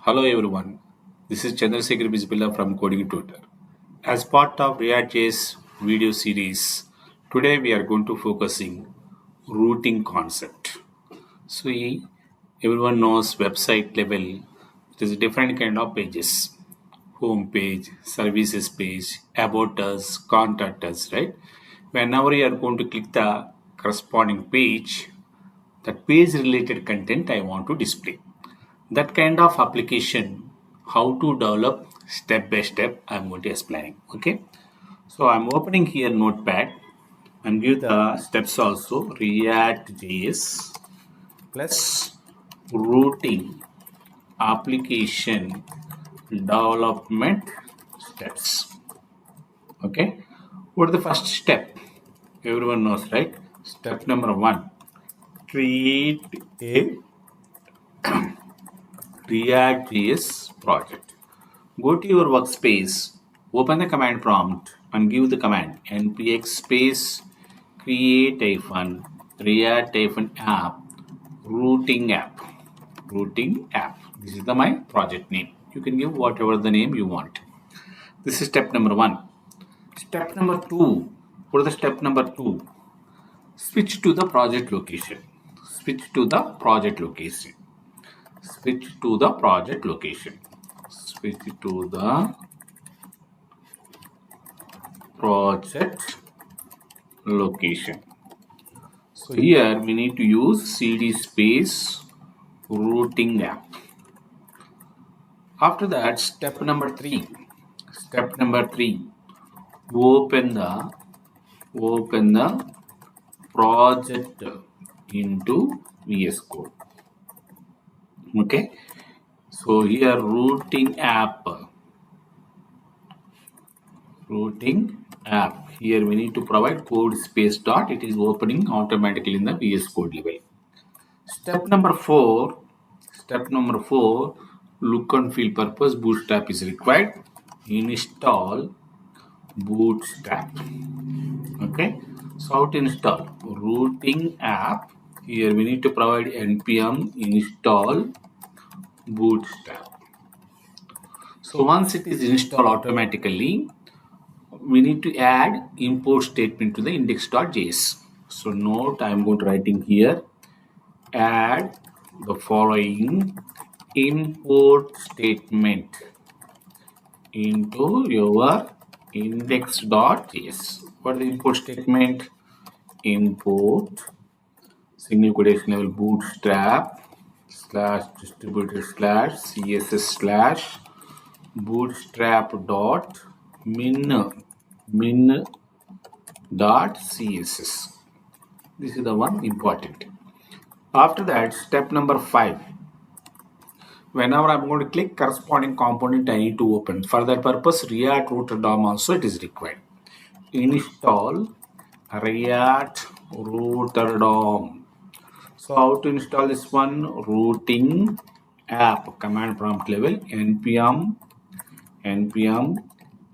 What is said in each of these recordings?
Hello everyone, this is Chandra Sekhar Bijibilla from Coding Tutor. As part of React.js video series, today we are going to focusing routing concept. So everyone knows website level, there is different kind of pages. Home page, services page, about us, contact us, right? Whenever you are going to click the corresponding page, that page related content I want to display. That kind of application, how to develop step by step, I'm going to explain. Okay, so I'm opening here notepad and give the steps also. React.js plus routing application development steps. Okay, what is the first step? Everyone knows, right? Step number 1, create a React.js project. Go to your workspace, open the command prompt and give the command npx space create react-app routing app. This is my project name. You can give whatever the name you want. This is step number 1. Step number 2. What is the step number 2? Switch to the project location. Switch to the project location. So here we need to use cd space routing app. After that, step number 3. Open the project into VS Code. Okay, so here routing app. Here we need to provide code space dot. It is opening automatically in the VS Code level. Step number 4. Look and feel purpose. Bootstrap is required. Install Bootstrap. Okay, so how to install routing app? Here we need to provide npm install Bootstrap. So once it is installed automatically, we need to add import statement to the index.js. So note, I am going to writing here, add the following import statement into your index.js. What is the import statement? Import single quotation level bootstrap / distributed / css / bootstrap dot min dot css. This is the one important. After that, step number 5. Whenever I'm going to click corresponding component, I need to open. For that purpose, React Router DOM also it is required. Install React Router DOM. So how to install this one? Routing app, command prompt level, npm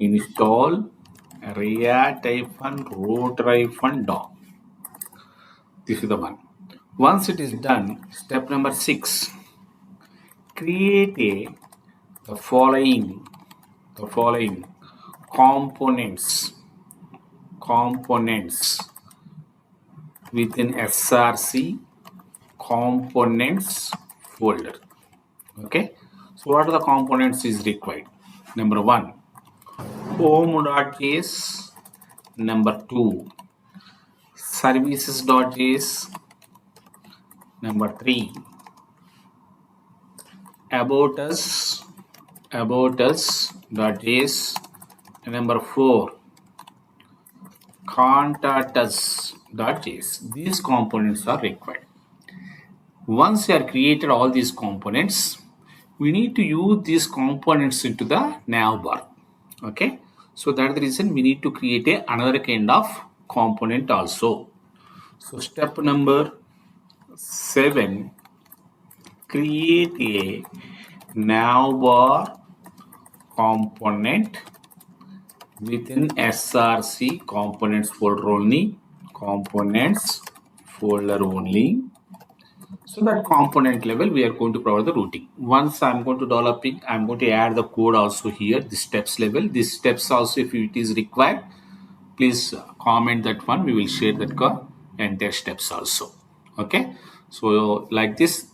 install react-router-dom. This is the one. Once it is done, step number 6. Create the following components within src components folder. Okay, so what are the components is required? Number 1, home.js. Number 2, services.js. Number 3, about us.js. Number 4, contact us.js. These components are required. Once you have created all these components, we need to use these components into the navbar. Okay, so that's the reason we need to create another kind of component also. So step number 7, create a navbar component within src components folder only. So that component level, we are going to provide the routing. Once I'm going to developing, I'm going to add the code also here, the steps level. These steps also, if it is required, please comment that one. We will share that code and their steps also. Okay. So like this,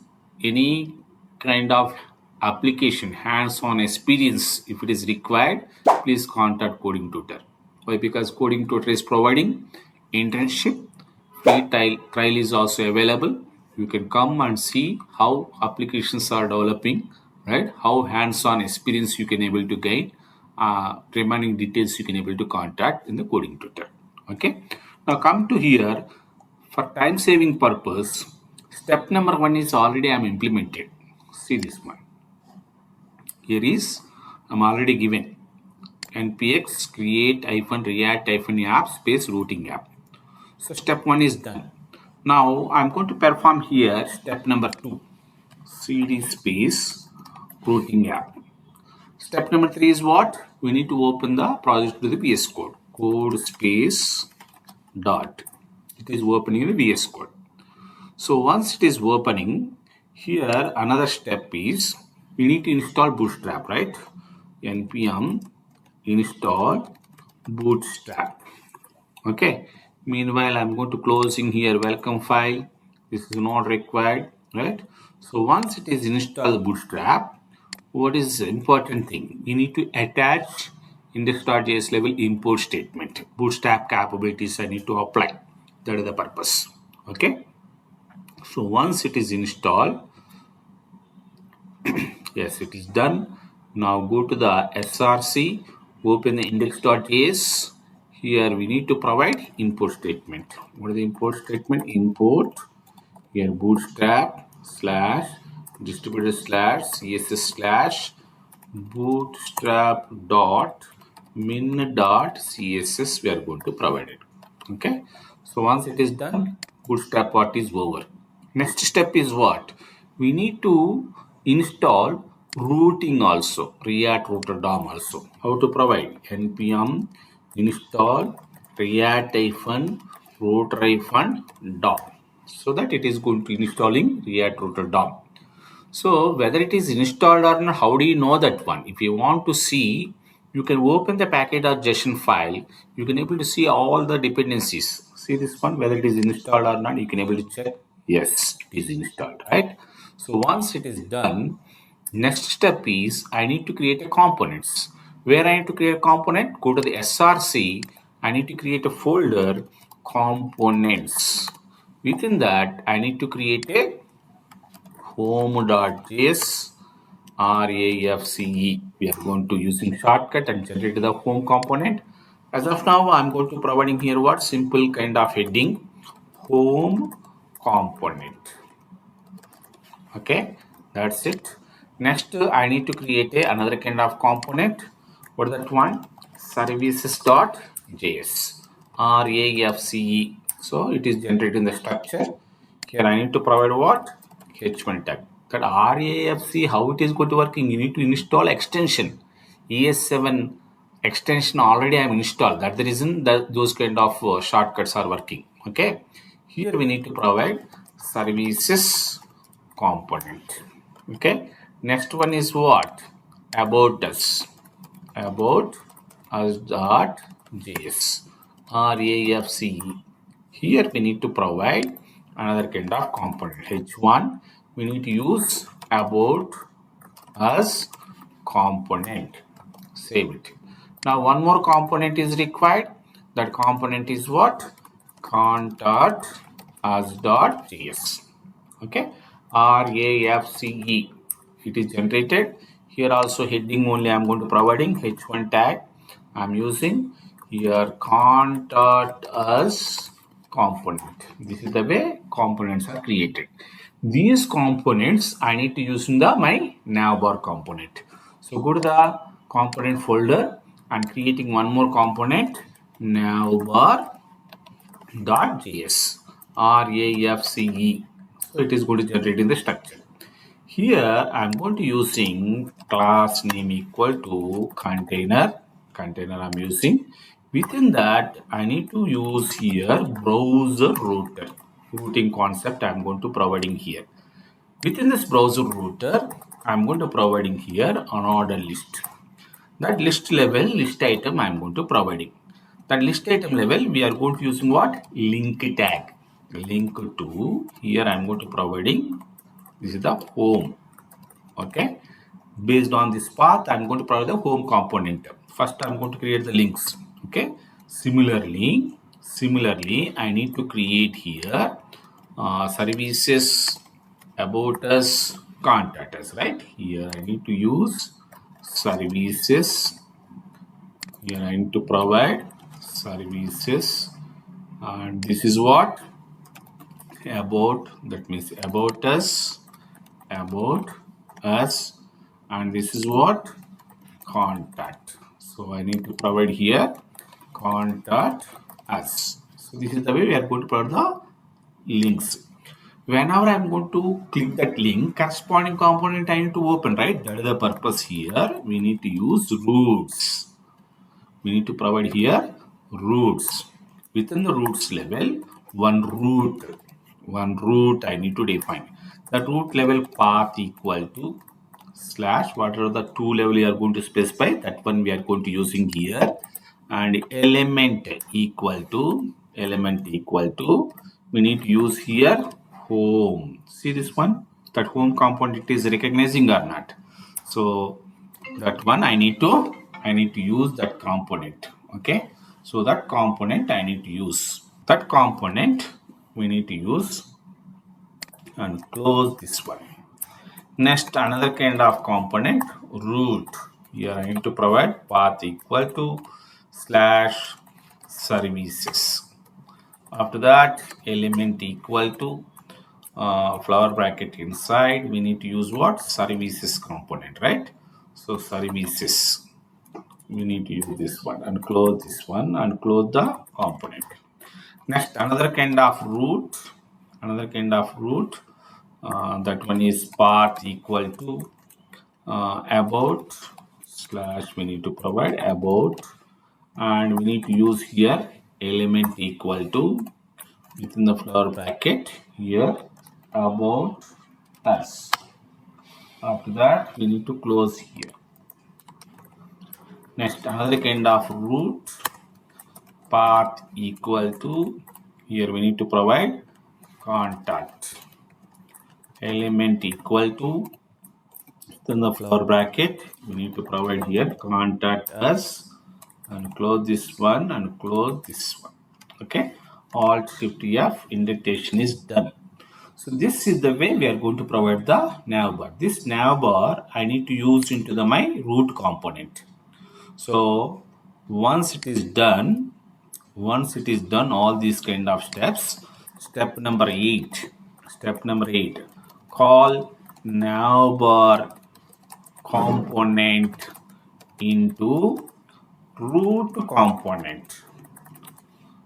any kind of application, hands-on experience, if it is required, please contact Coding Tutor. Why? Because Coding Tutor is providing internship. Free trial is also available. You can come and see how applications are developing, right? How hands-on experience you can able to gain. Remaining details you can able to contact in the Coding Tutor. Okay. Now come to here. For time saving purpose, step number 1 is already I'm implemented. See this one. Here is I'm already given npx create react app space routing app. So step 1 is done. Now I'm going to perform here step number 2, cd space routing app. Step number 3 is what? We need to open the project to the VS Code. Code space dot. It is opening in the VS Code. So once it is opening, here another step is we need to install Bootstrap, right? npm install Bootstrap. Okay. Meanwhile, I'm going to closing here welcome file. This is not required, right? So once it is installed Bootstrap, what is the important thing? We need to attach index.js level import statement. Bootstrap capabilities I need to apply. That is the purpose. Okay. So once it is installed, yes, it is done. Now go to the src, open the index.js. Here we need to provide import statement. What is the import statement? Import here bootstrap slash distributor slash css slash bootstrap dot min dot css we are going to provide it. Okay. So once it is done, bootstrap part is over. Next step is what? We need to install routing also, React Router DOM also. How to provide? npm install react-router-DOM, so that it is going to installing React Router DOM. So whether it is installed or not, how do you know that one? If you want to see, you can open the package.json file. You can able to see all the dependencies. See this one, whether it is installed or not, you can able to check. Yes, it is installed, right? So once it is done, next step is I need to create a components. Where I need to create a component, go to the src. I need to create a folder components. Within that, I need to create a home.js RAFCE. We are going to using shortcut and generate the home component. As of now, I'm going to providing here what simple kind of heading home component. Okay, that's it. Next, I need to create another kind of component. What is that one? Services.js RAFCE. So it is generating the structure. Here I need to provide what? H1 tag. That RAFC, how it is going to working? You need to install extension. ES7 extension already I am installed. That's the reason that those kind of shortcuts are working. Okay. Here we need to provide services component. Okay. Next one is what? About us. About us.js RAFCE. Here we need to provide another kind of component. H1, we need to use about us component. Save it. Now one more component is required. That component is what? Contact us.js. Okay. RAFCE. It is generated. Here also heading only I am going to providing H1 tag. I am using here contact us component. This is the way components are created. These components I need to use in the my navbar component. So go to the component folder and creating one more component navbar.js RAFCE. So it is going to generate in the structure. Here I am going to using class name equal to container. Container I am using. Within that, I need to use here browser router. Routing concept I am going to providing here. Within this browser router, I'm going to providing here an order list. That list level, list item I'm going to providing. That list item level, we are going to using what? Link tag. Link to, here I'm going to providing, this is the home. Okay. Based on this path, I'm going to provide the home component. First, I'm going to create the links. Okay. Similarly, I need to create here services, about us, contact us, right? Here I need to use services. Here I need to provide services, and this is what? About, that means about us, and this is what? Contact. So I need to provide here contact us. So this is the way we are going to provide the links. Whenever I'm going to click that link, corresponding component I need to open, right? That is the purpose here. We need to use roots. We need to provide here roots. Within the roots level, one root I need to define. The root level path equal to slash, whatever the two level you are going to specify, that one we are going to using here, and element equal to, we need to use here home. See this one, that home component is recognizing or not? So that one I need to use that component. Okay, so that component I need to use, that component we need to use, and close this one. Next, another kind of component, root. Here I need to provide path equal to slash services. After that, element equal to flower bracket inside. We need to use what? Services component, right? So services. We need to use this one and close this one and close the component. Next, another kind of root. That one is path equal to about slash, we need to provide about, and we need to use here element equal to, within the flower bracket here, about us. After that, we need to close here. Next, another kind of root, path equal to, here we need to provide contact, element equal to, within the flower bracket we need to provide here contact us, and close this one and close this one. Okay, Alt Shift F, indentation is done. So this is the way we are going to provide the navbar. This navbar I need to use into the my root component. So once it is done, all these kind of steps, step number 8, call navbar component into root component.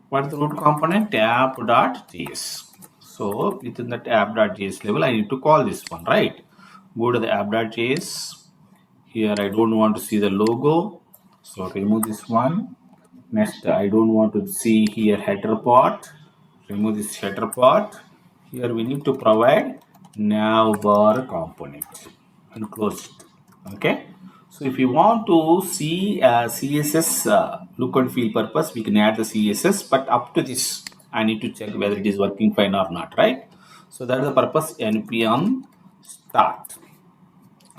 What is the root component? app.js. So within that app.js level, I need to call this one, right? Go to the app.js. Here I don't want to see the logo, so remove this one. Next, I don't want to see here header part. Remove this header part. Here we need to provide navbar component and close it. Okay. So if you want to see CSS look and feel purpose, we can add the CSS, but up to this, I need to check whether it is working fine or not, right? So that is the purpose npm start.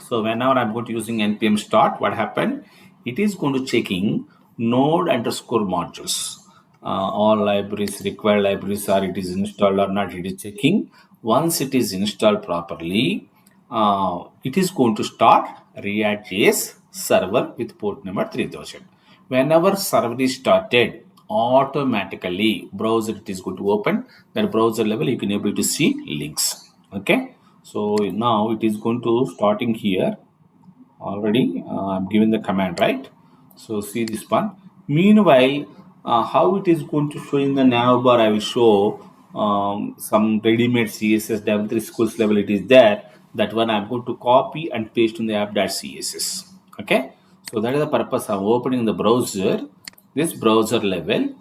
So whenever I'm going to using npm start, what happened? It is going to checking node underscore modules. All libraries, required libraries, are it is installed or not, it is checking. Once it is installed properly, it is going to start React.js server with port number 3000. Whenever server is started, automatically browser it is going to open. That browser level you can able to see links. Okay, so now it is going to starting here. Already I'm giving the command, right? So see this one. Meanwhile, how it is going to show in the navbar, I will show some ready-made CSS Dev3 schools level it is there. That one I'm going to copy and paste in the app.css. Okay, so that is the purpose of opening the browser. This browser level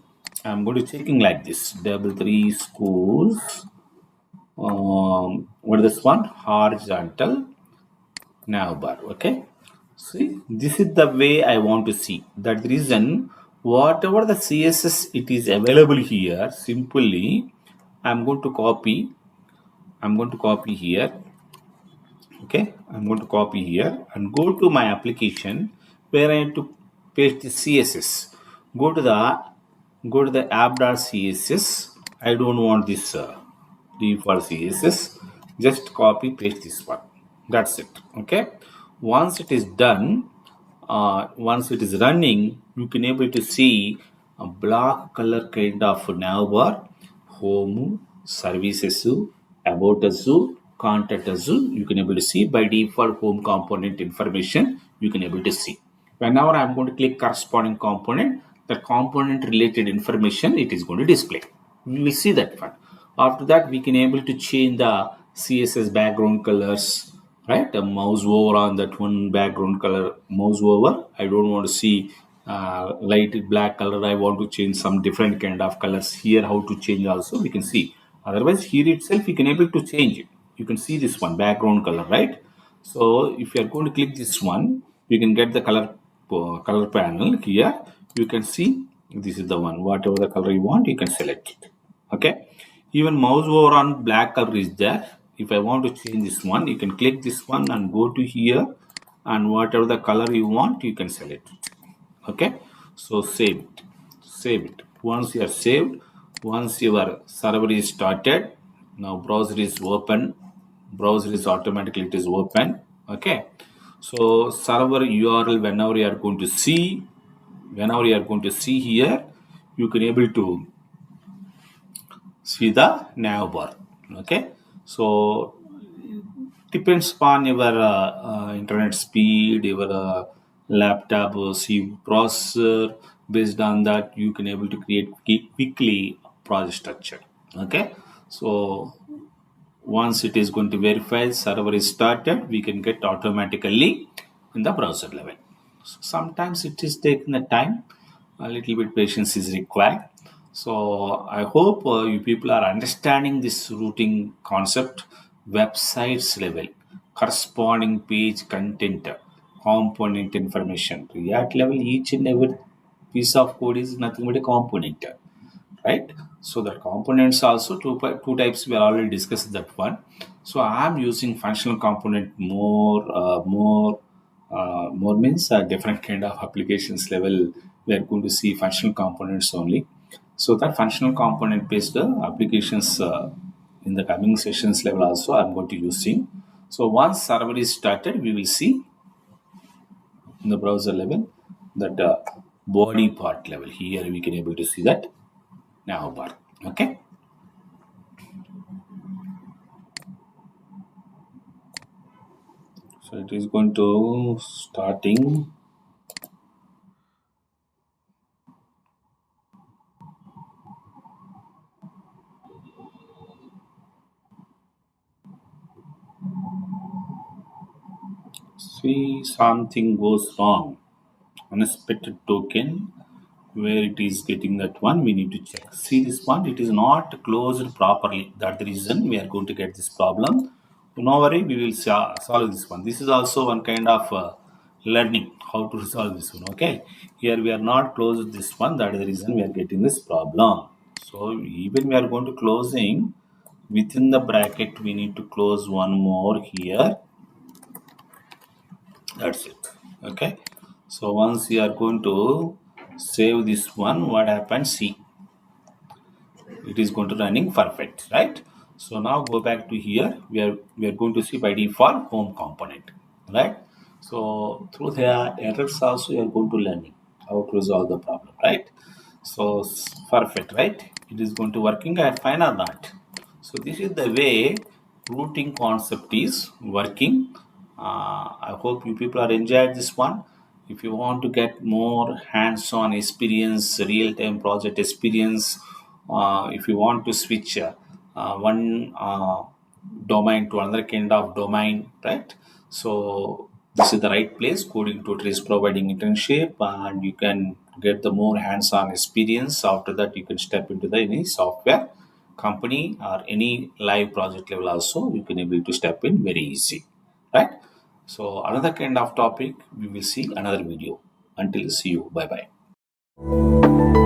I'm going to checking like this, Dev3 schools what is this one? Horizontal navbar. Okay. See, this is the way I want to see. That the reason, whatever the CSS it is available here, simply I'm going to copy. I'm going to copy here. Okay, I'm going to copy here and go to my application where I have to paste the CSS. Go to the app.css. I don't want this default CSS. Just copy paste this one. That's it. Okay. Once it is done, once it is running, you can able to see a black color kind of navbar, home, services, about us, contact us. You can able to see by default home component information. You can able to see. Whenever I'm going to click corresponding component, the component related information it is going to display. We will see that one. After that, we can able to change the CSS background colors, right? A mouse over on that one background color, mouse over. I don't want to see light black color. I want to change some different kind of colors here. How to change also we can see. Otherwise, here itself we can able to change it. You can see this one background color, right? So if you are going to click this one, you can get the color panel here. You can see this is the one. Whatever the color you want, you can select it. Okay. Even mouse over on black color is there. If I want to change this one, you can click this one and go to here, and whatever the color you want, you can select it. Okay. So save it. Once you are saved, once your server is started, now browser is open. Browser is automatically it is open. Okay. So server URL whenever you are going to see here, you can able to see the navbar. Okay. So depends upon your internet speed, your laptop CPU processor. Based on that, you can able to create quickly project structure. Okay. So once it is going to verify server is started, we can get automatically in the browser level. So sometimes it is taking the time, a little bit patience is required. So I hope you people are understanding this routing concept, websites level, corresponding page content, component information. React level, each and every piece of code is nothing but a component, right? So the components also two types we already discussed that one. So I'm using functional component more means a different kind of applications level. We are going to see functional components only. So that functional component based applications in the coming sessions level also I'm going to using. So once server is started, we will see in the browser level that body part level here we can able to see that navbar. Okay. So it is going to starting. See, something goes wrong. Unexpected token where it is getting that one we need to check. See this one, it is not closed properly. That's the reason we are going to get this problem. No worry, we will solve this one. This is also one kind of learning how to resolve this one. Okay, here we are not closed this one. That is the reason we are getting this problem. So even we are going to closing within the bracket, we need to close one more here. That's it. Okay. So once you are going to save this one, what happens? See, it is going to running perfect, right? So now go back to here. We are going to see by default home component, right? So through the errors also you are going to learning how to resolve the problem, right? So perfect, right? It is going to working at fine or not. So this is the way routing concept is working. I hope you people are enjoyed this one. If you want to get more hands-on experience, real-time project experience, if you want to switch one domain to another kind of domain, right? So this is the right place. Coding Tutor is providing internship, and you can get the more hands-on experience. After that, you can step into the any software company or any live project level also, you can able to step in very easy, right? So another kind of topic we will see another video. Until see you, bye bye.